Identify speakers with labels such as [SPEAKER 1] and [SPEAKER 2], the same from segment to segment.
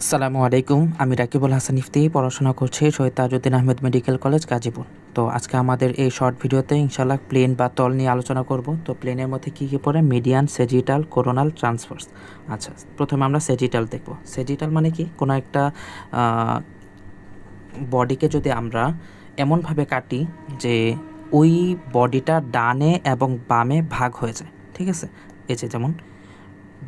[SPEAKER 1] আসসালামু আলাইকুম। আমি রাকিবুল হাসান ইফতি পড়াশোনা করছি শহীদ তাজউদ্দিন আহমেদ মেডিকেল কলেজ গাজীপুর। তো আজকে আমাদের এই শর্ট ভিডিওতে ইনশাআল্লাহ প্লেন বা তল নিয়ে আলোচনা করব। তো প্লেনের মধ্যে কী কী পড়ে? Median, sagittal, coronal, transverse. আচ্ছা, প্রথমে আমরা সেজিটাল দেখব। সেজিটাল মানে কি? কোনো একটা বডিকে যদি আমরা এমনভাবে কাটি যে ওই বডিটা ডানে এবং বামে ভাগ হয়ে যায়, ঠিক আছে? এই যে যেমন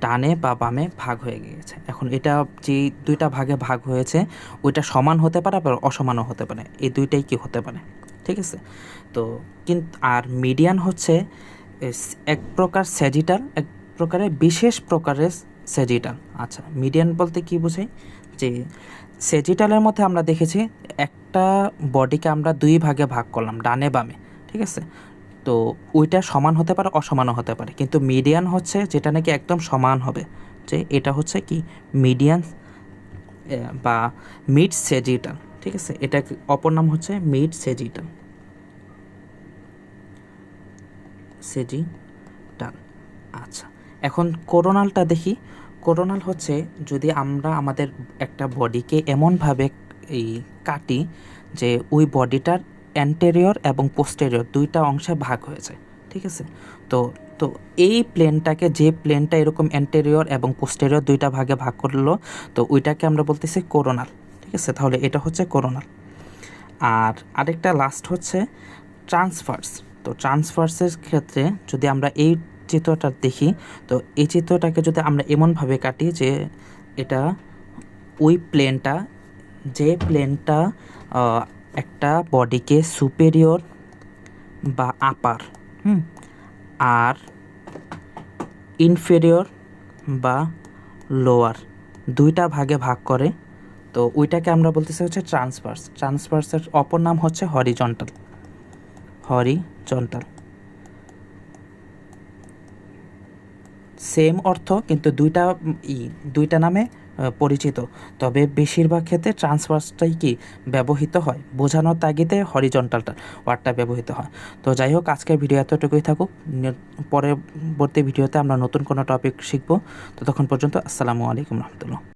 [SPEAKER 1] ডানে বা বামে ভাগ হয়ে গিয়েছে। এখন এটা যে দুইটা ভাগে ভাগ হয়েছে ওইটা সমান হতে পারে আবার অসমানও হতে পারে, এই দুইটাই কি হতে পারে, ঠিক আছে? তো কিন্তু আর মিডিয়ান হচ্ছে এক প্রকার স্যাজিটাল, এক প্রকারের বিশেষ প্রকারের স্যাজিটাল। আচ্ছা, মিডিয়ান বলতে কি বোঝাই? যে স্যাজিটালের মধ্যে আমরা দেখেছি একটা বডিকে আমরা দুই ভাগে ভাগ করলাম, ডানে বামে, ঠিক আছে? তো ওইটা সমান হতে পারে অসমানও হতে পারে, কিন্তু মিডিয়ান হচ্ছে যেটা নাকি একদম সমান হবে, যে এটা হচ্ছে কি মিডিয়ান বা মিড সেজিটাল, ঠিক আছে? এটা অপর নাম হচ্ছে মিড সেজিটাল। সেজিটাল। আচ্ছা, এখন কোরোনালটা দেখি। কোরোনাল হচ্ছে যদি আমরা আমাদের একটা বডিকে এমনভাবে এই কাটি যে ওই বডিটার অ্যান্টেরিয়র এবং পোস্টেরিয়র দুইটা অংশে ভাগ হয়ে যায়, ঠিক আছে? তো তো এই প্লেনটাকে, যে প্লেনটা এরকম অ্যান্টেরিয়র এবং পোস্টেরিয়র দুইটা ভাগে ভাগ করলো, তো ওইটাকে আমরা বলতেছি কোরোনাল, ঠিক আছে? তাহলে এটা হচ্ছে কোরোনাল। আর আরেকটা লাস্ট হচ্ছে ট্রান্সভার্স। তো ট্রান্সভার্সের ক্ষেত্রে যদি আমরা এই চিত্রটা দেখি, তো এই চিত্রটাকে যদি আমরা এমনভাবে কাটি যে এটা ওই প্লেনটা, যে প্লেনটা একটা বডিকে সুপেরিয়র বা আপার, আর ইনফেরিয়র বা লোয়ার দুইটা ভাগে ভাগ করে, তো ওইটাকে আমরা বলতেছি হচ্ছে ট্রান্সভার্স। ট্রান্সভার্সের অপর নাম হচ্ছে হরিজন্টাল। হরিজন্টাল সেম অর্থ, কিন্তু দুইটা নামে পরিচিত। তবে বেশিরভাগ ক্ষেত্রে ট্রান্সভার্সটাই কি ব্যবহৃত হয়, বোঝানোর তাগিদে হরিজন্টালটা ওয়ার্ডটা ব্যবহৃত হয়। তো যাই হোক, আজকের ভিডিও এতটুকুই থাকুক। পরবর্তী ভিডিওতে আমরা নতুন কোনো টপিক শিখব। ততক্ষণ পর্যন্ত আসসালামু আলাইকুম রহমতুল্লাহ।